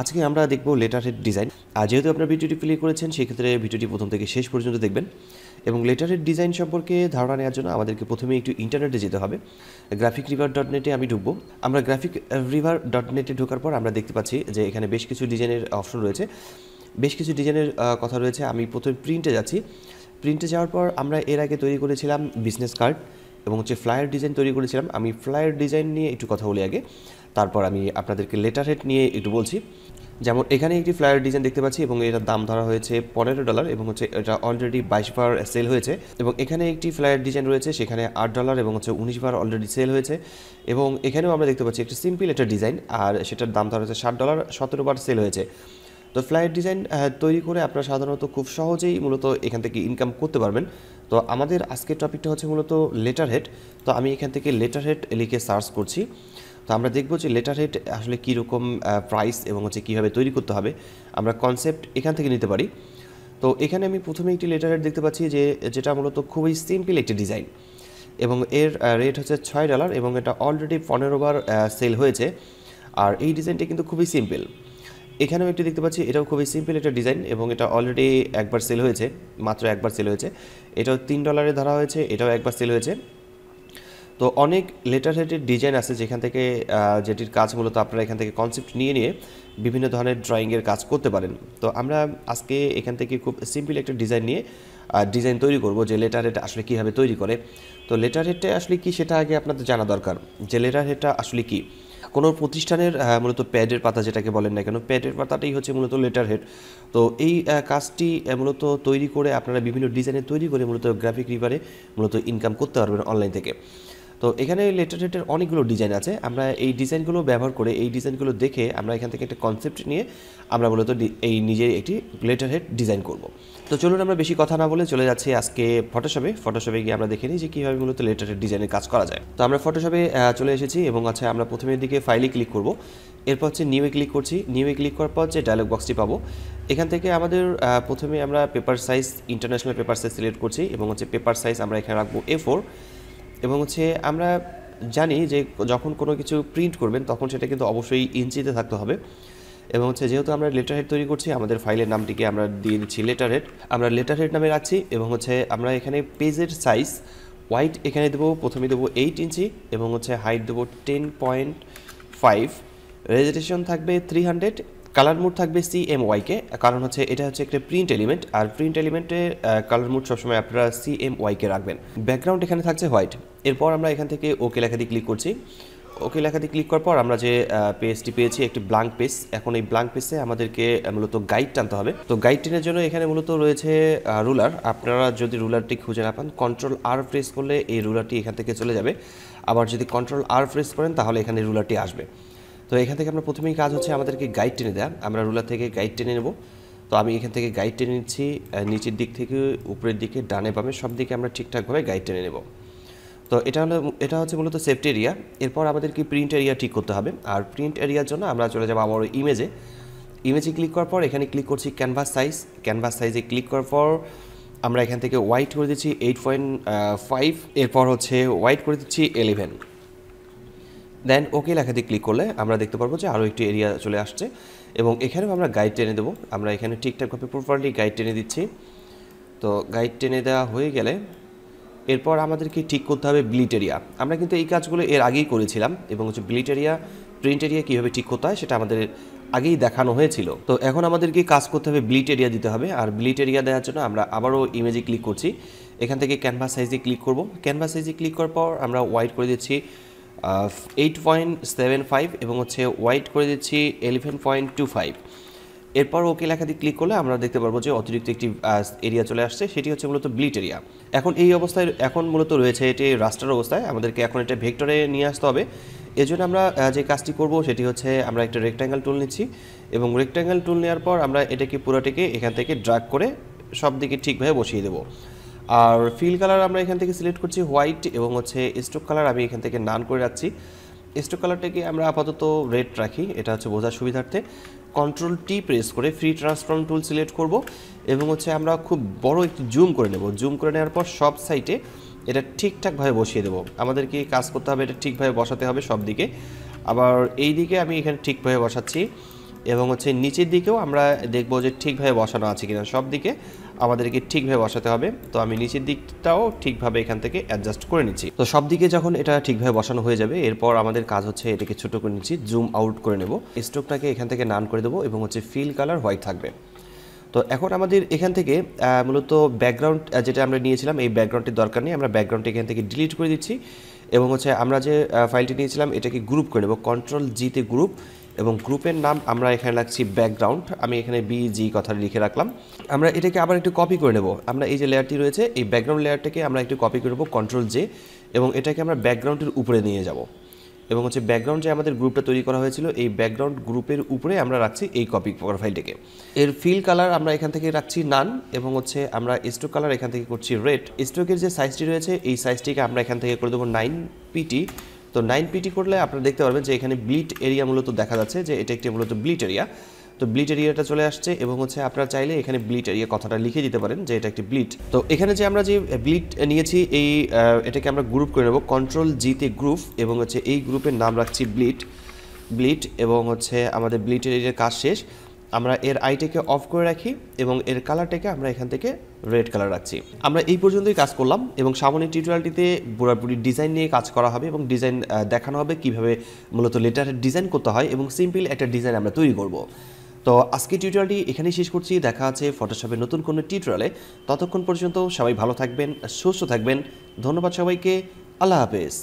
আজকে আমরা দেখব লেটারহেড ডিজাইন। আর যেহেতু আপনারা ভিডিওটি প্লে করেছেন সেক্ষেত্রে ভিডিওটি প্রথম থেকে শেষ পর্যন্ত দেখবেন এবং লেটারহেড ডিজাইন সম্পর্কে ধারণা নেওয়ার জন্য আমাদেরকে প্রথমে একটু ইন্টারনেটে যেতে হবে। graphicriver.net আমি ঢুকবো। আমরা graphicriver.net ঢোকার পর আমরা দেখতে পাচ্ছি যে এখানে বেশ কিছু ডিজাইনের অপশন রয়েছে, বেশ কিছু ডিজাইনের কথা রয়েছে। আমি প্রথমে প্রিন্টে যাচ্ছি। প্রিন্টে যাওয়ার পর আমরা এর আগে তৈরি করেছিলাম বিজনেস কার্ড এবং ফ্লায়ার ডিজাইন তৈরি করেছিলাম। আমি ফ্লায়ার ডিজাইন নিয়ে একটু কথা বলি আগে, তারপর আমি আপনাদেরকে লেটারহেড নিয়ে একটু বলছি। যেমন এখানে একটি ফ্লায়ার ডিজাইন দেখতে পাচ্ছি এবং এটার দাম ধরা হয়েছে $15 এবং এটা অলরেডি 22 বার সেল হয়েছে। এবং এখানে একটি ফ্লায়ার ডিজাইন রয়েছে, সেখানে $8 এবং 19 বার অলরেডি সেল হয়েছে। এবং এখানেও আমরা দেখতে পাচ্ছি একটি সিম্পল একটা ডিজাইন, আর সেটার দাম ধরা হয়েছে $7, 17 বার সেল হয়েছে। তো ফ্লায়ার ডিজাইন তৈরি করে আপনারা সাধারণত খুব সহজেই মূলত এখান থেকে ইনকাম করতে পারবেন। তো আমাদের আজকের টপিকটা হচ্ছে মূলত লেটারহেড। তো আমি এখান থেকে লেটারহেড লিখে সার্চ করছি। তো আমরা দেখব যে লেটারহেড আসলে কীরকম প্রাইস এবং কীভাবে তৈরি করতে হবে, আমরা কনসেপ্ট এখান থেকে নিতে পারি। তো এখানে আমি প্রথমে একটি লেটারহেড দেখতে পাচ্ছি যেটা মূলত খুবই সিম্পল একটি ডিজাইন এবং এর রেট হচ্ছে $6 এবং এটা অলরেডি 15 বার সেল হয়েছে। আর এই ডিজাইনটা কিন্তু খুবই সিম্পল। এখানেও একটি দেখতে পাচ্ছি, এটাও খুবই সিম্পল একটা ডিজাইন এবং এটা অলরেডি একবার সেল হয়েছে, মাত্র একবার সেল হয়েছে। এটাও $3 ধরা হয়েছে, এটাও একবার সেল হয়েছে। তো অনেক লেটারহেডের ডিজাইন আছে যেখান থেকে যেটির কাজ মূলত আপনারা এখান থেকে কনসেপ্ট নিয়ে নিয়ে বিভিন্ন ধরনের ড্রয়িংয়ের কাজ করতে পারেন। তো আমরা আজকে এখান থেকে খুব সিম্পল একটা ডিজাইন নিয়ে ডিজাইন তৈরি করব যে লেটারহেড আসলে কীভাবে তৈরি করে। তো লেটারহেডটা আসলে কি সেটা আগে আপনাদের জানা দরকার যে লেটারহেডটা আসলে কি। কোনো প্রতিষ্ঠানের মূলত প্যাডের পাতা যেটাকে বলেন না কেন, প্যাডের পাতাটাই হচ্ছে মূলত লেটারহেড। তো এই কাজটি মূলত তৈরি করে আপনারা বিভিন্ন ডিজাইনে তৈরি করে মূলত গ্রাফিক্রিভারে মূলত ইনকাম করতে পারবেন অনলাইন থেকে। তো এখানে লেটারহেডের অনেকগুলো ডিজাইন আছে, আমরা এই ডিজাইনগুলো ব্যবহার করে এই ডিজাইনগুলো দেখে আমরা এখান থেকে একটা কনসেপ্ট নিয়ে আমরা মূলত এই নিজের একটি লেটারহেড ডিজাইন করব। তো চলুন আমরা বেশি কথা না বলে চলে যাচ্ছি আজকে ফটোশপে গিয়ে আমরা দেখে নিই যে কীভাবে মূলত লেটারহেড ডিজাইনের কাজ করা যায়। তো আমরা ফটোশপে চলে এসেছি এবং আমরা প্রথমের দিকে ফাইলে ক্লিক করব, এরপর হচ্ছে নিউয়ে ক্লিক করছি। নিউয়ে ক্লিক করার পর যে ডায়লগ বক্সটি পাবো, এখান থেকে আমাদের প্রথমে আমরা paper size, international paper size select করছি এবং পেপার সাইজ আমরা এখানে রাখবো A4। এবং আমরা জানি যে যখন কোনো কিছু প্রিন্ট করবেন তখন সেটা কিন্তু অবশ্যই ইঞ্চিতে থাকতে হবে। এবং যেহেতু আমরা লেটারহেড তৈরি করছি, আমাদের ফাইলের নামটিকে আমরা দিয়ে দিচ্ছি লেটারহেড। আমরা লেটারহেড নামে রাখছি এবং আমরা এখানে পেজের সাইজ হোয়াইট এখানে দেবো, প্রথমে দেবো 8 ইঞ্চি এবং হাইট দেবো 10.5, রেজুলেশন থাকবে 300, কালার মোড থাকবে CMYK, কারণ এটা হচ্ছে একটা প্রিন্ট এলিমেন্ট, আর প্রিন্ট এলিমেন্টে কালার মোড সবসময় আপনারা CMYK রাখবেন। ব্যাকগ্রাউন্ড এখানে থাকছে হোয়াইট। এরপর আমরা এখান থেকে ওকে লেখা দিয়ে ক্লিক করছি। ওকে লেখা দিয়ে ক্লিক করার পর আমরা যে পেজটি পেয়েছি একটি ব্ল্যাঙ্ক পেজ। এখন এই ব্ল্যাঙ্ক পেজে আমাদেরকে মূলত গাইড টানতে হবে। তো গাইড টেনের জন্য এখানে মূলত রয়েছে রুলার। আপনারা যদি রুলারটি খুঁজে না পান, Ctrl+R প্রেস করলে এই রুলারটি এখান থেকে চলে যাবে। আবার যদি Ctrl+R প্রেস করেন তাহলে এখানে রুলারটি আসবে। তো এখান থেকে আমরা প্রথমেই কাজ হচ্ছে আমাদেরকে গাইড টেনে দেওয়া। আমরা রুলার থেকে গাইড টেনে নেব। তো আমি এখান থেকে গাইড টেনে নিচ্ছি, নিচের দিক থেকে উপরের দিকে, ডানে বামে সব দিকে আমরা ঠিকঠাকভাবে গাইড টেনে নেব। তো এটা হচ্ছে মূলত সেফটি এরিয়া। এরপর আমাদেরকে প্রিন্ট এরিয়া ঠিক করতে হবে, আর প্রিন্ট এরিয়ার জন্য আমরা চলে যাবো আবার ইমেজে ক্লিক করার পর এখানে ক্লিক করছি ক্যানভাস সাইজে ক্লিক করার পর আমরা এখান থেকে হোয়াইট করে দিচ্ছি 8.5, এরপর হোয়াইট করে দিচ্ছি 11। দেন ওকে লেখা দিয়ে ক্লিক করলে আমরা দেখতে পারবো যে আরও একটি এরিয়া চলে আসছে এবং এখানেও আমরা গাইড টেনে দেবো। আমরা এখানে ঠিকঠাকভাবে প্রপারলি গাইড টেনে দিচ্ছি। তো গাইড টেনে দেওয়া হয়ে গেলে এরপর আমাদেরকে ঠিক করতে হবে ব্লিট এরিয়া। আমরা কিন্তু এই কাজগুলো এর আগেই করেছিলাম এবং ব্লিট এরিয়া, প্রিন্ট এরিয়া কীভাবে ঠিক করতে হয় সেটা আমাদের আগেই দেখানো হয়েছিল। তো এখন আমাদেরকে কাজ করতে হবে, ব্লিট এরিয়া দিতে হবে। আর ব্লিট এরিয়া দেওয়ার জন্য আমরা আবারও ইমেজে ক্লিক করছি, এখান থেকে ক্যানভাস সাইজে ক্লিক করব। ক্যানভাস সাইজে ক্লিক করার পর আমরা হোয়াইট করে দিচ্ছি 8.75 এবং হোয়াইট করে দিচ্ছি 11.25। এরপর ওকে লেখা দিয়ে ক্লিক করলে আমরা দেখতে পারবো যে অতিরিক্ত একটি এরিয়া চলে আসছে, সেটি হচ্ছে মূলত ব্লিট এরিয়া। এখন এই অবস্থায় এখন মূলত রয়েছে এটি রাস্টার অবস্থায়, আমাদেরকে এখন এটা ভেক্টরে নিয়ে আসতে হবে। এজন্য আমরা যে কাজটি করব সেটি হচ্ছে আমরা একটা রেক্ট্যাঙ্গেল টুল নিচ্ছি এবং রেক্ট্যাঙ্গেল টুল নেওয়ার পর আমরা এটাকে পুরোটাকে এখান থেকে ড্র্যাগ করে সব দিকে ঠিকভাবে বসিয়ে দেবো। আর ফিল কালার আমরা এখান থেকে সিলেক্ট করছি হোয়াইট এবং স্ট্রোক কালার আমি এখান থেকে নান করে রাখছি। স্ট্রোক কালারটাকে আমরা আপাতত রেড রাখি, এটা বোঝার সুবিধার্থে। Ctrl+T প্রেস করে ফ্রি ট্রান্সফর্ম টুল সিলেক্ট করব এবং আমরা খুব বড় একটি জুম করে নেব। জুম করে নেওয়ার পর সব সাইডে এটা ঠিকঠাকভাবে বসিয়ে দেবো। আমাদেরকে কাজ করতে হবে, এটা ঠিকভাবে বসাতে হবে সব দিকে। আবার এই দিকে আমি এখানে ঠিকভাবে বসাচ্ছি। এবং হচ্ছে নিচের দিকেও আমরা দেখব যে ঠিকভাবে বসানো আছে কিনা। সব দিকে আমাদেরকে ঠিকভাবে বসাতে হবে। তো আমি নিচের দিকটাও ঠিকভাবে এখান থেকে অ্যাডজাস্ট করে নিচ্ছি। তো সব দিকে যখন এটা ঠিকভাবে বসানো হয়ে যাবে, এরপর আমাদের কাজ হচ্ছে এটাকে ছোট করে নিচ্ছি, জুম আউট করে নেব, স্ট্রোকটাকে এখান থেকে নান করে দেবো এবং হচ্ছে ফিল কালার হোয়াইট থাকবে। তো এখন আমাদের এখান থেকে মূলত ব্যাকগ্রাউন্ড যেটা আমরা নিয়েছিলাম, এই ব্যাকগ্রাউন্ডটির দরকার নেই, আমরা ব্যাকগ্রাউন্ডটি এখান থেকে ডিলিট করে দিচ্ছি এবং হচ্ছে আমরা যে ফাইলটি নিয়েছিলাম এটাকে গ্রুপ করে নেব, কন্ট্রোল জিতে গ্রুপ, এবং গ্রুপের নাম আমরা এখানে রাখছি ব্যাকগ্রাউন্ড, আমি এখানে বিজি কথা লিখে রাখলাম। আমরা এটাকে আবার একটু কপি করে নেব, আমরা এই যে লেয়ারটি রয়েছে এই ব্যাকগ্রাউন্ড লেয়ারটাকে আমরা একটু কপি করে নেব, কন্ট্রোল জে, এবং এটাকে আমরা ব্যাকগ্রাউন্ডের উপরে নিয়ে যাব এবং হচ্ছে ব্যাকগ্রাউন্ড যে আমাদের গ্রুপটা তৈরি করা হয়েছিল এই ব্যাকগ্রাউন্ড গ্রুপের উপরে আমরা রাখছি এই কপি ফাইলটাকে। এর ফিল কালার আমরা এখান থেকে রাখছি নান, এবং হচ্ছে আমরা স্ট্রোক কালার এখান থেকে করছি রেড। স্ট্রোকের যে সাইজটি রয়েছে এই সাইজটিকে আমরা এখান থেকে করে দেবো 9pt। তো 9pt করলে আপনারা দেখতে পারবেন যে এখানে ব্লিট এরিয়া মূলত দেখা যাচ্ছে যে এটা একটি মূলত ব্লিট এরিয়া। তো ব্লিট এরিয়াটা চলে আসছে এবং হচ্ছে আপনারা চাইলে এখানে ব্লিট এরিয়া কথাটা লিখে দিতে পারেন যে এটা একটি ব্লিট। তো এখানে যে আমরা যে ব্লিট নিয়েছি এই এটাকে আমরা গ্রুপ করে নেব, কন্ট্রোল জিতে গ্রুপ, এবং হচ্ছে এই গ্রুপের নাম রাখছি ব্লিট, এবং হচ্ছে আমাদের ব্লিট এরিয়ার কাজ শেষ। আমরা এর আইটাকে অফ করে রাখি এবং এর কালারটাকে আমরা এখান থেকে রেড কালার রাখছি। আমরা এই পর্যন্তই কাজ করলাম এবং সামনের টিউটোরিয়ালটিতে পুরোপুরি ডিজাইন নিয়ে কাজ করা হবে এবং ডিজাইন দেখানো হবে কীভাবে মূলত লেটারের ডিজাইন করতে হয় এবং সিম্পল একটা ডিজাইন আমরা তৈরি করব। তো আজকে টিউটোরিয়ালটি এখানেই শেষ করছি, দেখা আছে ফটোশপের নতুন কোনো টিউটোরিয়ালে। ততক্ষণ পর্যন্ত সবাই ভালো থাকবেন, সুস্থ থাকবেন। ধন্যবাদ সবাইকে, আল্লাহ হাফেজ।